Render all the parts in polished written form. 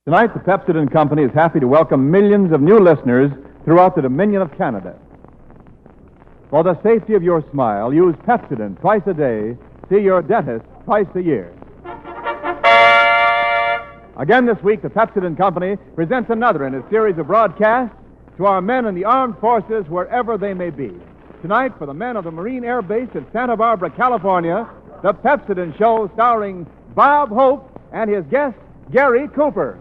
Tonight, the Pepsodent Company is happy to welcome millions of new listeners throughout the Dominion of Canada. For the safety of your smile, use Pepsodent twice a day. See your dentist twice a year. Again this week, the Pepsodent Company presents another in a series of broadcasts to our men in the armed forces wherever they may be. Tonight, for the men of the Marine Air Base in Santa Barbara, California, the Pepsodent Show starring Bob Hope and his guest, Gary Cooper.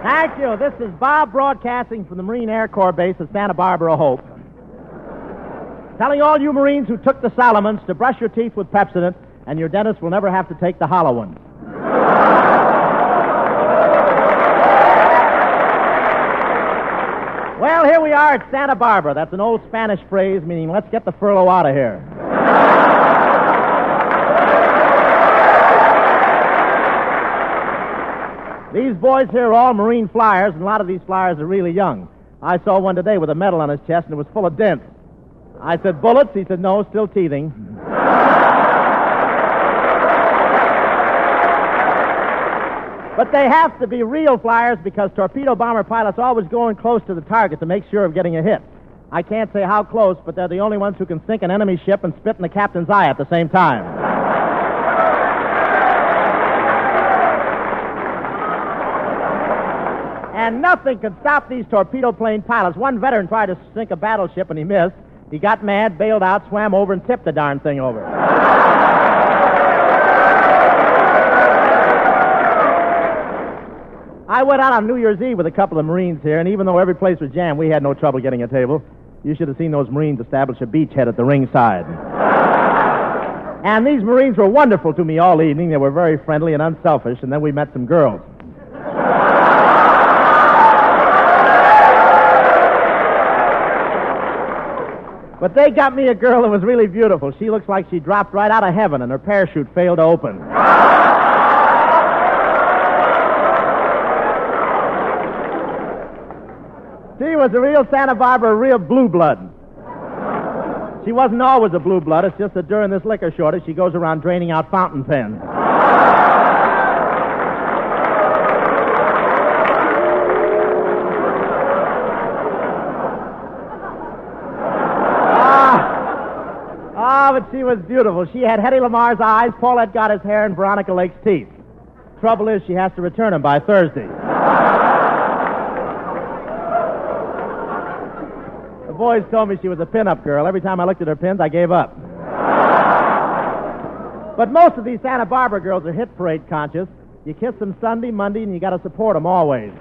Thank you. This is Bob broadcasting from the Marine Air Corps Base at Santa Barbara, Hope. Telling all you Marines who took the Solomons to brush your teeth with Pepsodent, and your dentist will never have to take the hollow ones. Well, here we are at Santa Barbara. That's an old Spanish phrase meaning let's get the furlough out of here. These boys here are all Marine flyers, and a lot of these flyers are really young. I saw one today with a medal on his chest, and it was full of dents. I said, bullets? He said, no, still teething. But they have to be real flyers because torpedo bomber pilots are always going close to the target to make sure of getting a hit. I can't say how close, but they're the only ones who can sink an enemy ship and spit in the captain's eye at the same time. And nothing could stop these torpedo plane pilots. One veteran tried to sink a battleship and he missed. He got mad, bailed out, swam over, and tipped the darn thing over. I went out on New Year's Eve with a couple of Marines here, and even though every place was jammed, we had no trouble getting a table. You should have seen those Marines establish a beachhead at the ringside. And these Marines were wonderful to me all evening. They were very friendly and unselfish, and then we met some girls. But they got me a girl that was really beautiful. She looks like she dropped right out of heaven and her parachute failed to open. She was a real Santa Barbara, real blue blood. She wasn't always a blue blood. It's just that during this liquor shortage, she goes around draining out fountain pens. But she was beautiful. She had Hedy Lamar's eyes, Paulette got his hair, and Veronica Lake's teeth. Trouble is, she has to return them by Thursday. The boys told me she was a pin-up girl. Every time I looked at her pins, I gave up. But most of these Santa Barbara girls are hit parade conscious. You kiss them Sunday, Monday, and you got to support them always.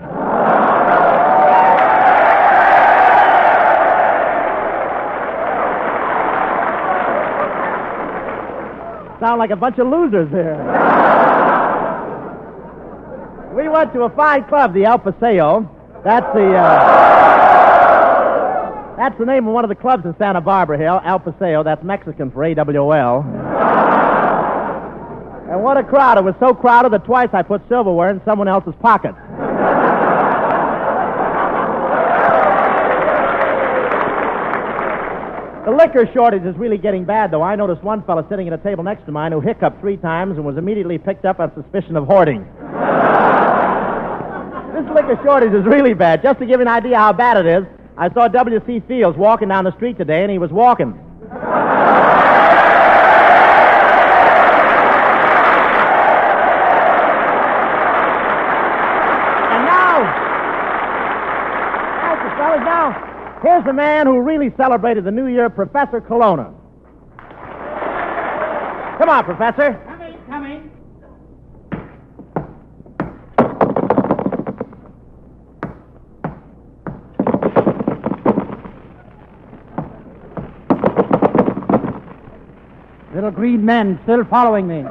Sound like a bunch of losers here. We went to a fine club, the El Paseo. That's the name of one of the clubs in Santa Barbara here, El Paseo. That's Mexican for AWL. And what a crowd. It was so crowded that twice I put silverware in someone else's pocket. The liquor shortage is really getting bad, though. I noticed one fellow sitting at a table next to mine who hiccuped 3 times and was immediately picked up on suspicion of hoarding. This liquor shortage is really bad. Just to give you an idea how bad it is, I saw W.C. Fields walking down the street today, and he was walking. And now, thank you, fellas, now, here's the man who really celebrated the New Year, Professor Colonna. Come on, Professor. Coming. Little green men still following me.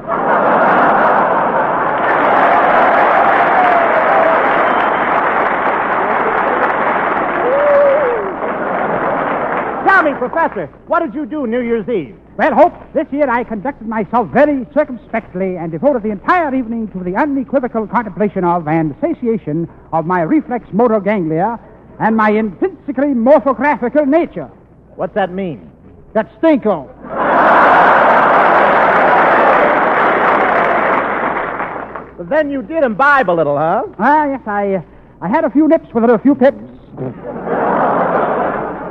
Professor, what did you do New Year's Eve? Well, Hope, this year I conducted myself very circumspectly and devoted the entire evening to the unequivocal contemplation of and satiation of my reflex motor ganglia and my intrinsically morphographical nature. What's that mean? That's stinko. But then you did imbibe a little, huh? Yes, I had a few nips with a few pips.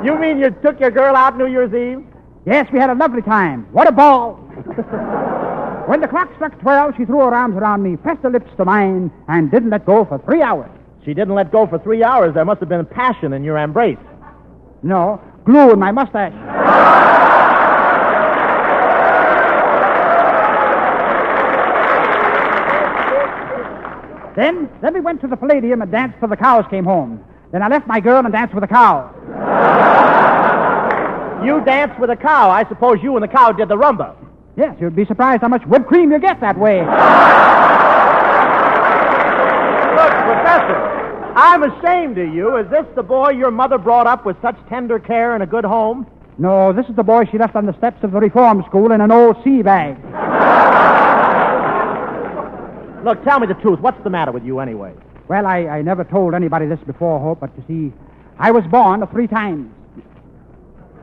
You mean you took your girl out New Year's Eve? Yes, we had a lovely time. What a ball. When the clock struck 12, she threw her arms around me, pressed her lips to mine, and didn't let go for 3 hours. She didn't let go for 3 hours. There must have been passion in your embrace. No, glue in my mustache. Then we went to the Palladium and danced till the cows came home. Then I left my girl and danced with a cow. You danced with a cow. I suppose you and the cow did the rumba. Yes, you'd be surprised how much whipped cream you get that way. Look, Professor, I'm ashamed of you. Is this the boy your mother brought up with such tender care in a good home? No, this is the boy she left on the steps of the reform school in an old sea bag. Look, tell me the truth. What's the matter with you anyway? Well, I never told anybody this before, Hope, but you see, I was born 3 times.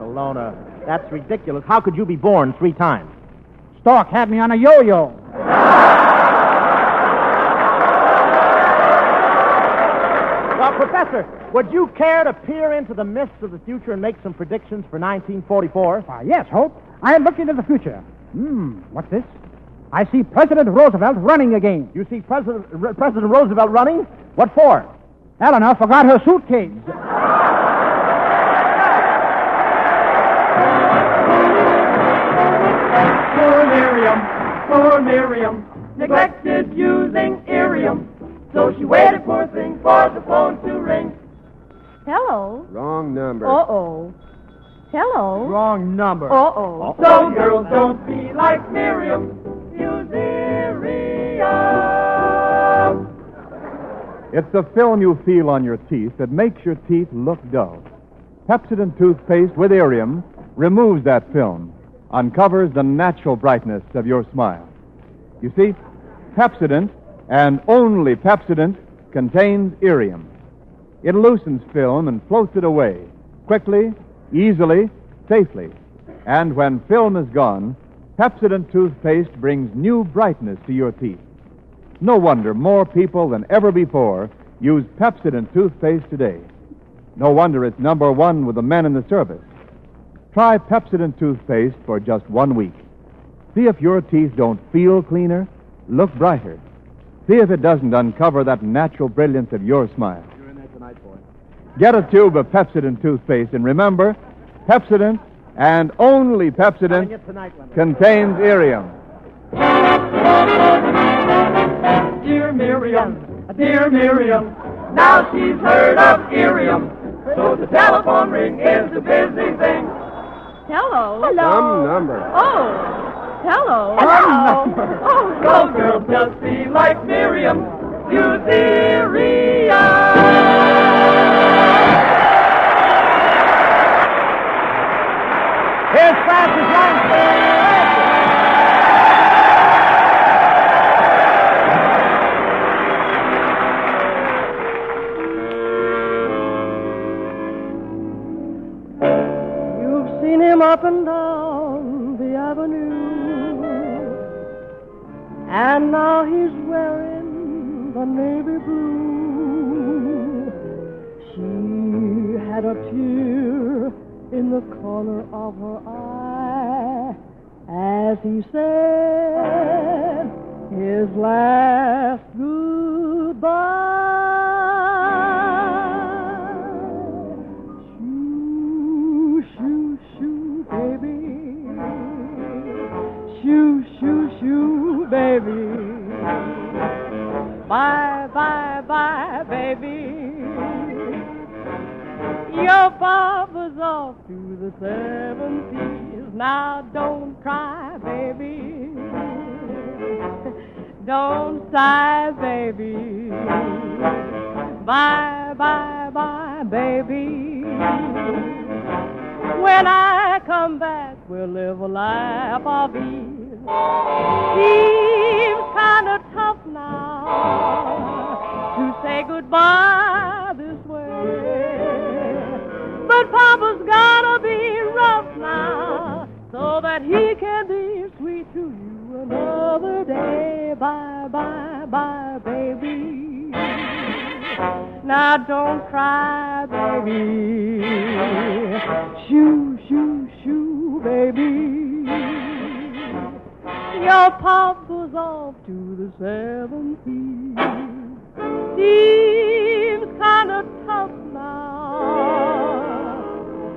Alona, that's ridiculous. How could you be born 3 times? Stork had me on a yo-yo. Well, Professor, would you care to peer into the mists of the future and make some predictions for 1944? Yes, Hope. I look into the future. What's this? I see President Roosevelt running again. You see President Roosevelt running? What for? Eleanor forgot her suitcase. Poor Miriam, neglected using Irium. So she waited, poor thing, for the phone to ring. Hello. Wrong number. Uh-oh. Hello. Wrong number. Uh-oh. So girls, don't be like Miriam. Use Irium. It's the film you feel on your teeth that makes your teeth look dull. Pepsodent toothpaste with Irium removes that film, uncovers the natural brightness of your smile. You see, Pepsodent, and only Pepsodent, contains Irium. It loosens film and floats it away, quickly, easily, safely. And when film is gone, Pepsodent toothpaste brings new brightness to your teeth. No wonder more people than ever before use Pepsodent toothpaste today. No wonder it's number 1 with the men in the service. Try Pepsodent toothpaste for just 1 week. See if your teeth don't feel cleaner, look brighter. See if it doesn't uncover that natural brilliance of your smile. You're in there tonight, boy. Get a tube of Pepsodent toothpaste, and remember, Pepsodent, and only Pepsodent, contains Irium. Dear Miriam, now she's heard of Irium. So the telephone ring is a busy thing. Hello. Some number. Oh. Hello. Oh, so girls, just be like Miriam. Use Irium. Here's Francis Youngster. You've seen him up and down the avenue, and now he's wearing the navy blue. She had a tear in the corner of her eye as he said his last goodbye. Shoo, shoo, shoo, baby. Shoo, shoo, shoo, baby. Bye, bye, bye, baby. Your papa's off to the 70s. Now don't cry, baby. Don't sigh, baby. Bye, bye, bye, baby. When I come back, we'll live a life of ease. Seems kind of tough now to say goodbye this way. But Papa's gotta be rough now so that he can be sweet to you another day. Bye, bye, bye, baby. Now don't cry, baby. Shoo, shoo, shoo, baby. Your Papa's off to the 7th Sea. Seems kind of tough now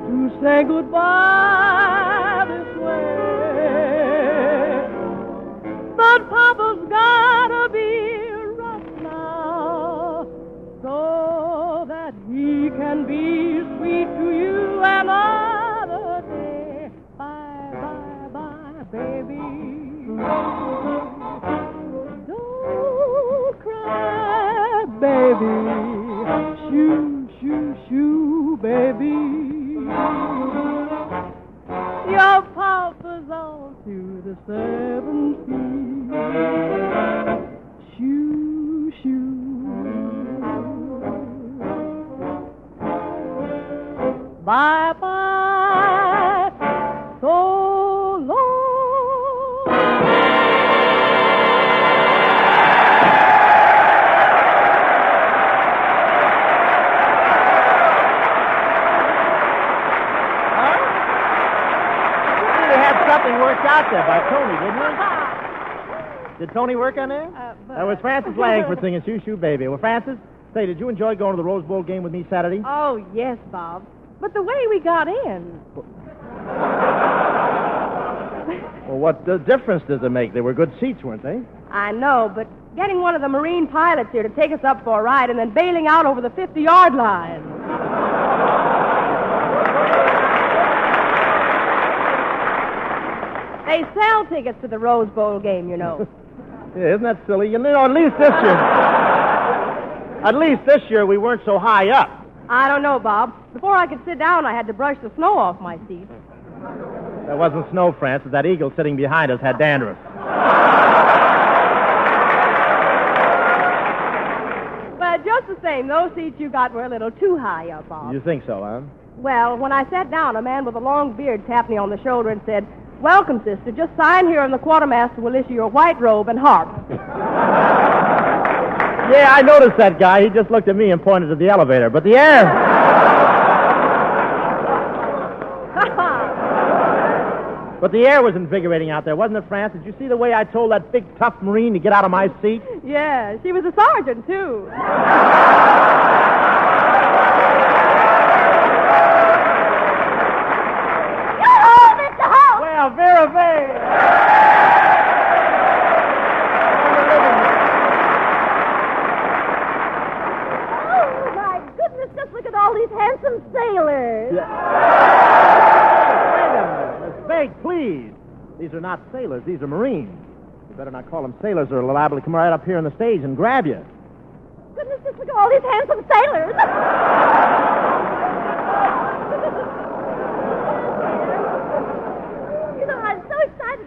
to say goodbye this way. But Papa's gotta be rough now so that he can be sweet to you another day. Bye, bye, bye, baby. Don't cry, baby. Shoo, shoo, shoo, baby. Your Papa's on to the 7th Sea. Shoo, shoo. Bye, bye. So long. Something worked out there by Tony, didn't it? Did Tony work on there? That was Francis Langford singing Shoo Shoo Baby. Well, Francis, say, did you enjoy going to the Rose Bowl game with me Saturday? Oh, yes, Bob. But the way we got in. Well, what difference does it make? They were good seats, weren't they? I know, but getting one of the Marine pilots here to take us up for a ride and then bailing out over the 50-yard line. They sell tickets to the Rose Bowl game, you know. Yeah, isn't that silly? You know, at least this year we weren't so high up. I don't know, Bob. Before I could sit down, I had to brush the snow off my seat. That wasn't snow, Francis. That eagle sitting behind us had dandruff. But just the same, those seats you got were a little too high up, Bob. You think so, huh? Well, when I sat down, a man with a long beard tapped me on the shoulder and said, "Welcome, sister. Just sign here and the quartermaster will issue your white robe and harp." Yeah, I noticed that guy. He just looked at me and pointed to the elevator. But the air... But the air was invigorating out there, wasn't it, France? Did you see the way I told that big, tough Marine to get out of my seat? Yeah, she was a sergeant, too. Well, Vera Vane. Oh, my goodness, just look at all these handsome sailors. Wait a minute. Miss Bake, please. These are not sailors. These are Marines. You better not call them sailors or they're liable to come right up here on the stage and grab you. Goodness, just look at all these handsome sailors.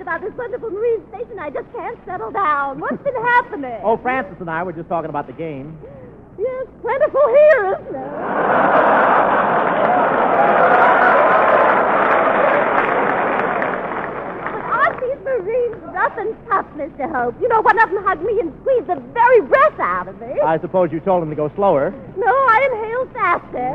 About this wonderful marine station, I just can't settle down. What's been happening? Oh, Francis and I were just talking about the game. Yes, plentiful here, isn't it? But aren't these Marines rough and tough, Mr. Hope? You know, one of them hugged me and squeezed the very breath out of me. I suppose you told him to go slower. No, I inhaled faster.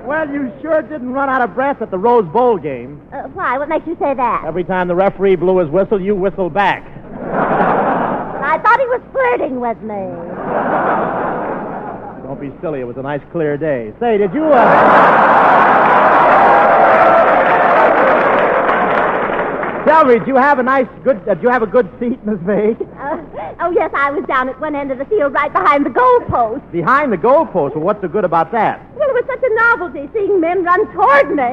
Well, you sure didn't run out of breath at the Rose Bowl game. Why? What makes you say that? Every time the referee blew his whistle, you whistled back. I thought he was flirting with me. Don't be silly. It was a nice, clear day. Say, did you, Tell me, did you have a good seat, Miss Vake? Oh, yes, I was down at one end of the field right behind the goalpost. Behind the goalpost? Well, what's so good about that? Well, it was such a novelty seeing men run toward me.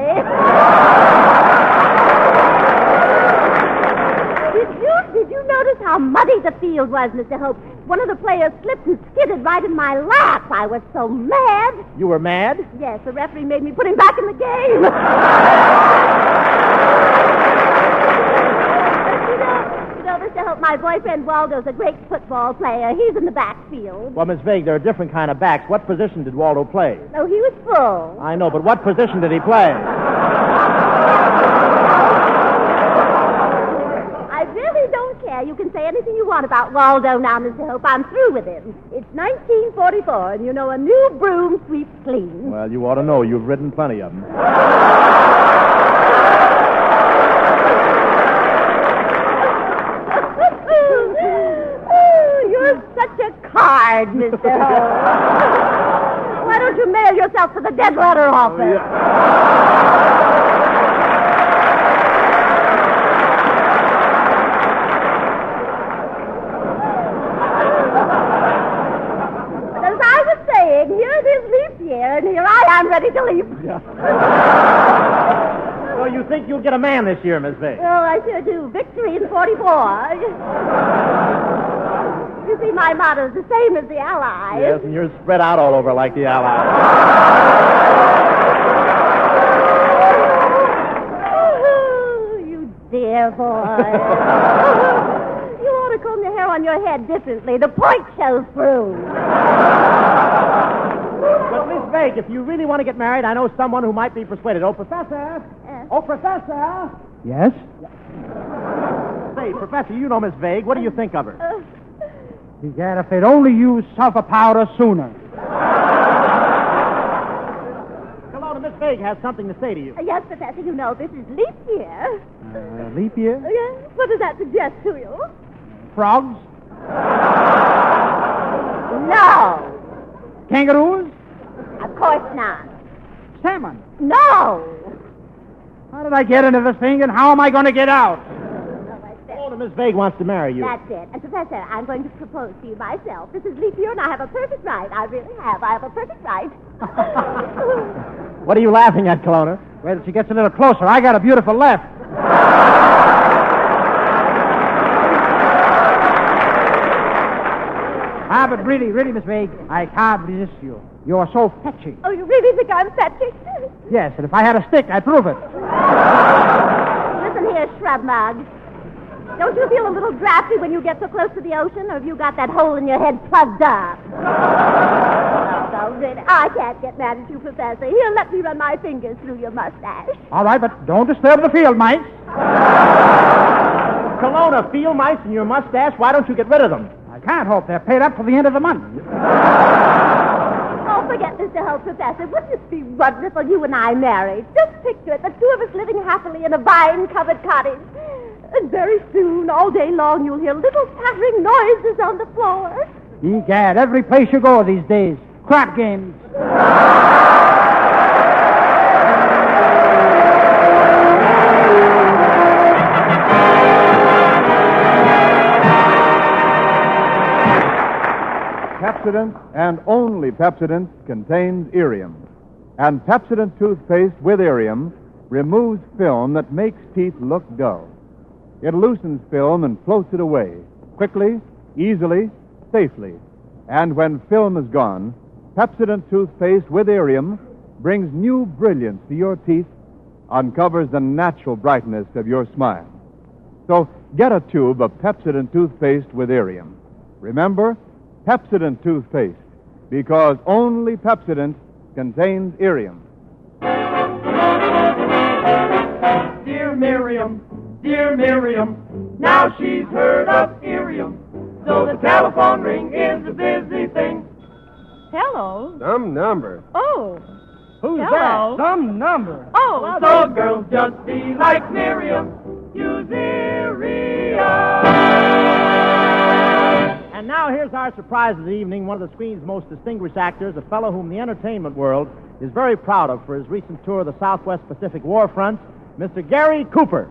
You Did you notice how muddy the field was, Mr. Hope? One of the players slipped and skidded right in my lap. I was so mad. You were mad? Yes, the referee made me put him back in the game. You know, Mr. Hope, my boyfriend Waldo's a great football player. He's in the backfield. Well, Miss Vague, there are different kind of backs. What position did Waldo play? No, he was full. I know, but what position did he play? I really don't care. You can say anything you want about Waldo now, Mr. Hope. I'm through with him. It's 1944, and you know a new broom sweeps clean. Well, you ought to know. You've ridden plenty of them. You're such a card, Mr. Hope. Why don't you mail yourself to the dead letter office? Here it is leap year, and here I am ready to leap. Yeah. So you think you'll get a man this year, Miss Vague? Oh, I sure do. Victory in 44. You see, my motto's the same as the Allies. Yes, and you're spread out all over like the Allies. Oh, you dear boy. You ought to comb the hair on your head differently. The point shows through. But, Miss Vague, if you really want to get married, I know someone who might be persuaded. Oh, Professor! Oh, Professor! Yes? Say, Professor, you know Miss Vague. What do you think of her? Begad, if they'd only used sulfur powder sooner. Hello, Miss Vague has something to say to you. Yes, Professor, you know this is leap year. Leap year? Yes? What does that suggest to you? Frogs? No. Kangaroos? Of course not. Salmon? No. How did I get into this thing, and how am I going to get out? Oh, Miss Vague wants to marry you. That's it. And, Professor, I'm going to propose to you myself. This is leap year, and I have a perfect right. I really have. I have a perfect right. What are you laughing at, Kelowna? Wait till she gets a little closer. I got a beautiful left. But really, Miss Vague, I can't resist you. You're so fetching. Oh, you really think I'm fetching? Yes, and if I had a stick, I'd prove it. Listen here, shrub mug. Don't you feel a little drafty when you get so close to the ocean, or have you got that hole in your head plugged up? Oh, really? I can't get mad at you, Professor. Here, let me run my fingers through your mustache. All right, but don't disturb the field mice. Kelowna, field mice in your mustache? Why don't you get rid of them? I can't hope they're paid up for the end of the month. Oh, forget Mr. Hope, Professor. Wouldn't it be wonderful, you and I married? Just picture it, the two of us living happily in a vine-covered cottage. And very soon, all day long, you'll hear little pattering noises on the floor. Egad, every place you go these days. Crap games. Pepsodent and only Pepsodent contains Irium. And Pepsodent toothpaste with Irium removes film that makes teeth look dull. It loosens film and floats it away, quickly, easily, safely. And when film is gone, Pepsodent toothpaste with Irium brings new brilliance to your teeth, uncovers the natural brightness of your smile. So get a tube of Pepsodent toothpaste with Irium. Remember, Pepsodent toothpaste, because only Pepsodent contains Irium. Dear Miriam, now she's heard of Irium, so the telephone ring is a busy thing. Hello. Some number. Oh. Who's Hello. Some number. Oh, So girls just be like Miriam, use Irium. And now here's our surprise of the evening, one of the screen's most distinguished actors, a fellow whom the entertainment world is very proud of for his recent tour of the Southwest Pacific War Front, Mr. Gary Cooper.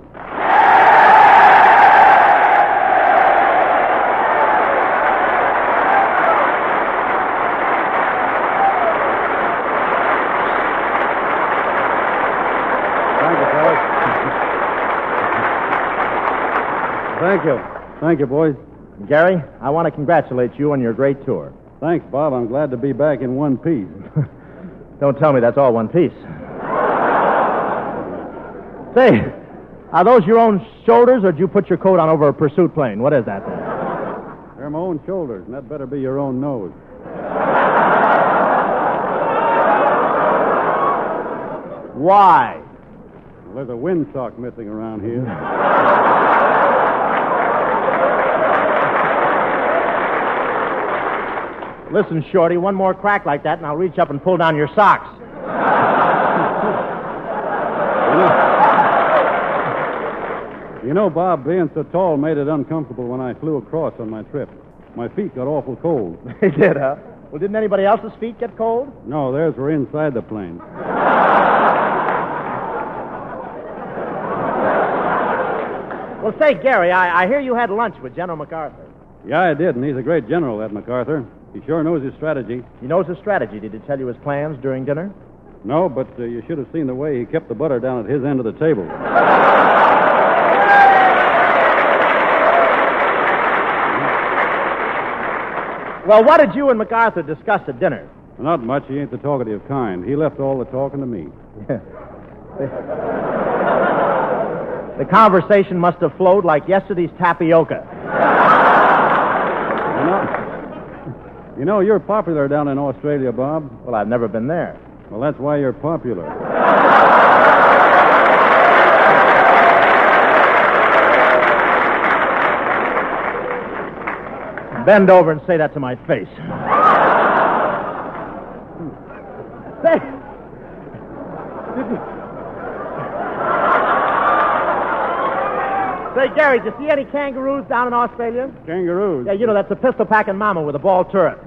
Thank you. Thank you, boys. Gary, I want to congratulate you on your great tour. Thanks, Bob. I'm glad to be back in one piece. Don't tell me that's all one piece. Say, are those your own shoulders, or did you put your coat on over a pursuit plane? What is that then? They're my own shoulders, and that better be your own nose. Why? Well, there's a windsock missing around here. Listen, Shorty, one more crack like that, and I'll reach up and pull down your socks. You know, Bob, being so tall made it uncomfortable when I flew across on my trip. My feet got awful cold. They did, huh? Well, didn't anybody else's feet get cold? No, theirs were inside the plane. Well, say, Gary, I hear you had lunch with General MacArthur. Yeah, I did, and he's a great general, that MacArthur. He sure knows his strategy. He knows his strategy. Did he tell you his plans during dinner? No, but you should have seen the way he kept the butter down at his end of the table. Well, what did you and MacArthur discuss at dinner? Not much. He ain't the talkative kind. He left all the talking to me. The conversation must have flowed like yesterday's tapioca. You know, you're popular down in Australia, Bob. Well, I've never been there. Well, that's why you're popular. Bend over and say that to my face. Say, Gary, did you see any kangaroos down in Australia? Kangaroos? Yeah, you know, that's a pistol-packing mama with a ball turret.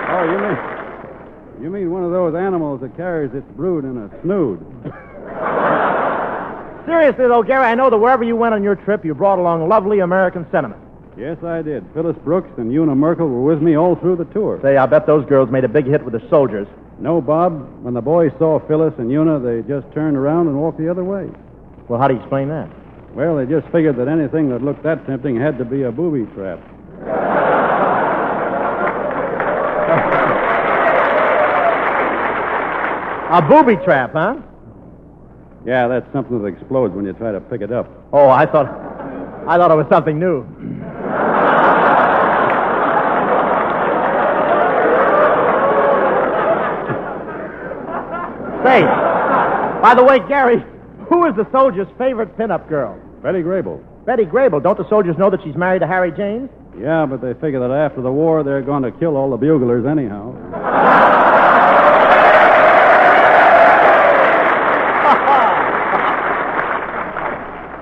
Oh, you mean one of those animals that carries its brood in a snood. Seriously, though, Gary, I know that wherever you went on your trip, you brought along lovely American sentiment. Yes, I did. Phyllis Brooks and Una Merkel were with me all through the tour. Say, I bet those girls made a big hit with the soldiers. No, Bob. When the boys saw Phyllis and Una, they just turned around and walked the other way. Well, how do you explain that? Well, they just figured that anything that looked that tempting had to be a booby trap. A booby trap, huh? Yeah, that's something that explodes when you try to pick it up. Oh, I thought it was something new. Say, by the way, Gary, who is the soldier's favorite pinup girl? Betty Grable. Betty Grable. Don't the soldiers know that she's married to Harry James? Yeah, but they figure that after the war, they're going to kill all the buglers anyhow.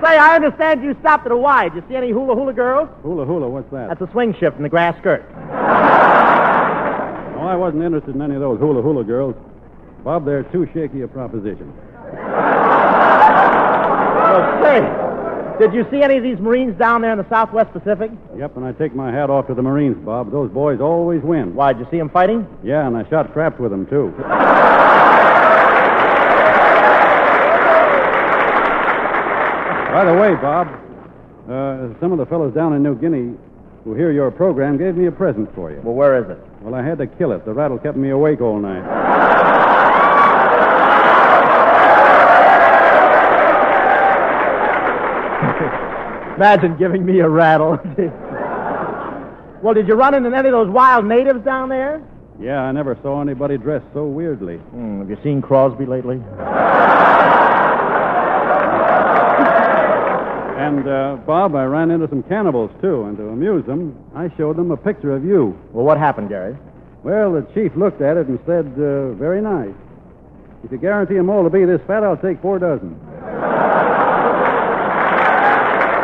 Say, I understand you stopped at a Y. Did you see any hula-hula girls? Hula-hula, what's that? That's a swing shift in the grass skirt. Oh, I wasn't interested in any of those hula-hula girls. Bob, they're too shaky a proposition. Well, say, did you see any of these Marines down there in the Southwest Pacific? Yep, and I take my hat off to the Marines, Bob. Those boys always win. Why, did you see them fighting? Yeah, and I shot craps with them, too. By the way, Bob, some of the fellows down in New Guinea who hear your program gave me a present for you. Well, where is it? Well, I had to kill it. The rattle kept me awake all night. Imagine giving me a rattle. Well, did you run into any of those wild natives down there? Yeah, I never saw anybody dressed so weirdly. Have you seen Crosby lately? And, Bob, I ran into some cannibals, too, and to amuse them, I showed them a picture of you. Well, what happened, Gary? Well, the chief looked at it and said, very nice. If you guarantee them all to be this fat, I'll take 4 dozen.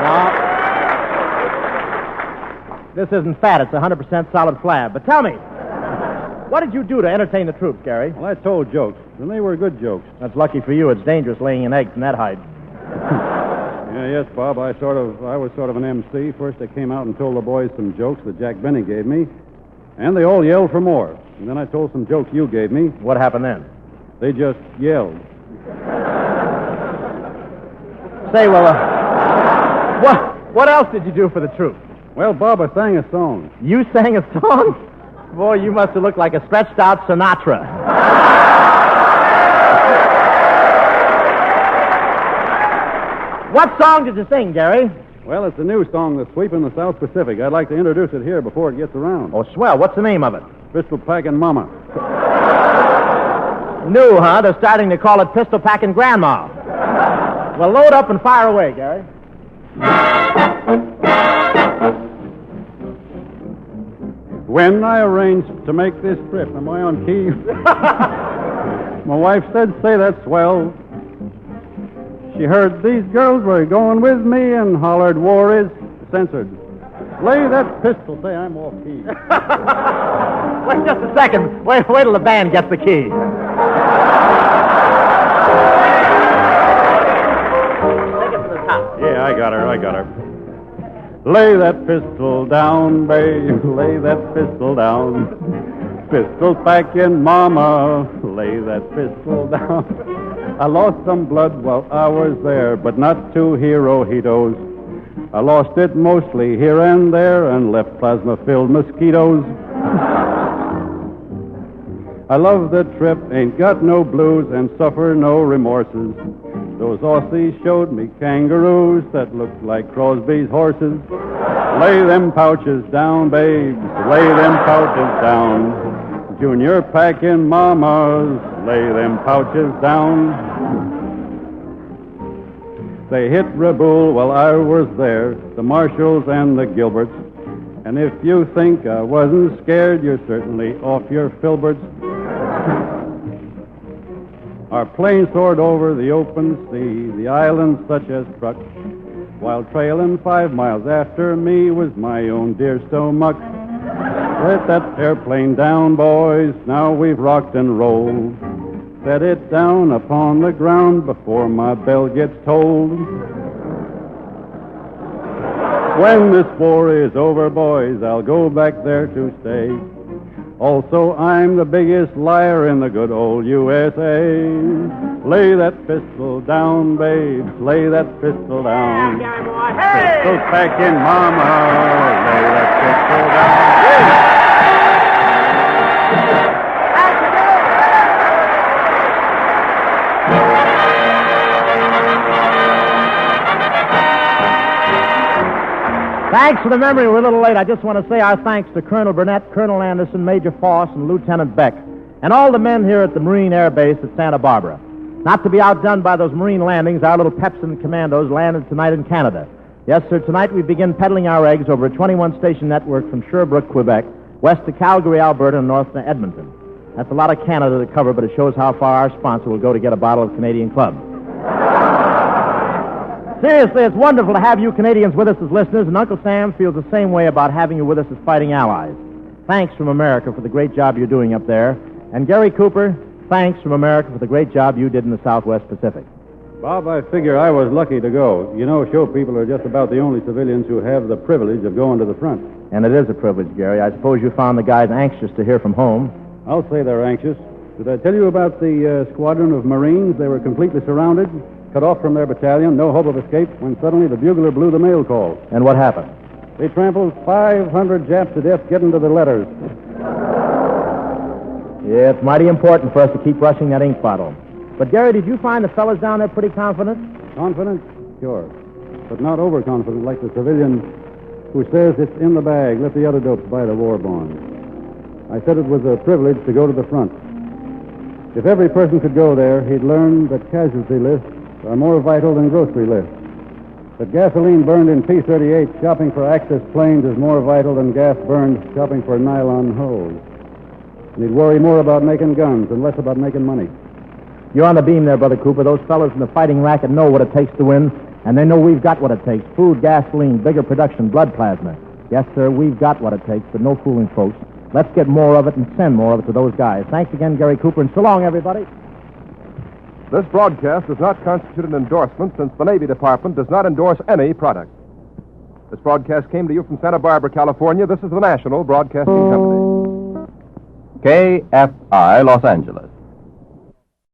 Well, this isn't fat. It's 100% solid flab. But tell me, what did you do to entertain the troops, Gary? Well, I told jokes, and they were good jokes. That's lucky for you. It's dangerous laying an egg from that height. Yes, Bob, I was sort of an MC. First I came out and told the boys some jokes that Jack Benny gave me, and they all yelled for more. And then I told some jokes you gave me. What happened then? They just yelled. Say, well, what else did you do for the troupe? Well, Bob, I sang a song. You sang a song? Boy, you must have looked like a stretched-out Sinatra. What song did you sing, Gary? Well, it's a new song that's sweeping the South Pacific. I'd like to introduce it here before it gets around. Oh, swell. What's the name of it? Pistol Packin' Mama. New, huh? They're starting to call it Pistol Packin' Grandma. Well, load up and fire away, Gary. When I arranged to make this trip, am I on key? My wife said, say that's swell. She heard these girls were going with me and hollered, war is censored. Lay that pistol. Say, I'm off key. Wait just a second. Wait till the band gets the key. Take it to the top. Yeah, I got her. Lay that pistol down, babe. Lay that pistol down. Pistol packing, mama. Lay that pistol down. I lost some blood while I was there, but not two hero-hitos. I lost it mostly here and there and left plasma-filled mosquitoes. I love the trip, ain't got no blues, and suffer no remorses. Those Aussies showed me kangaroos that looked like Crosby's horses. Lay them pouches down, babes, lay them pouches down. Junior packing mamas, lay them pouches down. They hit Raboul while I was there, the Marshalls and the Gilberts. And if you think I wasn't scared, you're certainly off your filberts. Our plane soared over the open sea, the islands such as Truk, while trailing 5 miles after me was my own dear stomach. Let that airplane down, boys, now we've rocked and rolled. Set it down upon the ground before my bell gets tolled. When this war is over, boys, I'll go back there to stay. Also, I'm the biggest liar in the good old USA. Lay that pistol down, babe. Lay that pistol down. Pistol packing, mama. Lay that pistol down. Thanks for the memory. We're a little late. I just want to say our thanks to Colonel Burnett, Colonel Anderson, Major Foss, and Lieutenant Beck, and all the men here at the Marine Air Base at Santa Barbara. Not to be outdone by those Marine landings, our little Pepsin commandos landed tonight in Canada. Yes, sir, tonight we begin peddling our eggs over a 21-station network from Sherbrooke, Quebec, west to Calgary, Alberta, and north to Edmonton. That's a lot of Canada to cover, but it shows how far our sponsor will go to get a bottle of Canadian Club. Seriously, it's wonderful to have you Canadians with us as listeners, and Uncle Sam feels the same way about having you with us as fighting allies. Thanks from America for the great job you're doing up there. And Gary Cooper, thanks from America for the great job you did in the Southwest Pacific. Bob, I figure I was lucky to go. You know, show people are just about the only civilians who have the privilege of going to the front. And it is a privilege, Gary. I suppose you found the guys anxious to hear from home. I'll say they're anxious. Did I tell you about the squadron of Marines? They were completely surrounded, cut off from their battalion, no hope of escape, when suddenly the bugler blew the mail call. And what happened? They trampled 500 Japs to death getting to the letters. Yeah, it's mighty important for us to keep rushing that ink bottle. But, Gary, did you find the fellas down there pretty confident? Confident? Sure. But not overconfident like the civilian who says it's in the bag, let the other dopes buy the war bond. I said it was a privilege to go to the front. If every person could go there, he'd learn that casualty lists are more vital than grocery lists. That gasoline burned in P-38 shopping for Axis planes is more vital than gas burned shopping for nylon hose. And he'd worry more about making guns and less about making money. You're on the beam there, Brother Cooper. Those fellas in the fighting racket know what it takes to win, and they know we've got what it takes. Food, gasoline, bigger production, blood plasma. Yes, sir, we've got what it takes, but no fooling folks. Let's get more of it and send more of it to those guys. Thanks again, Gary Cooper, and so long, everybody. This broadcast does not constitute an endorsement, since the Navy Department does not endorse any product. This broadcast came to you from Santa Barbara, California. This is the National Broadcasting Company. KFI, Los Angeles.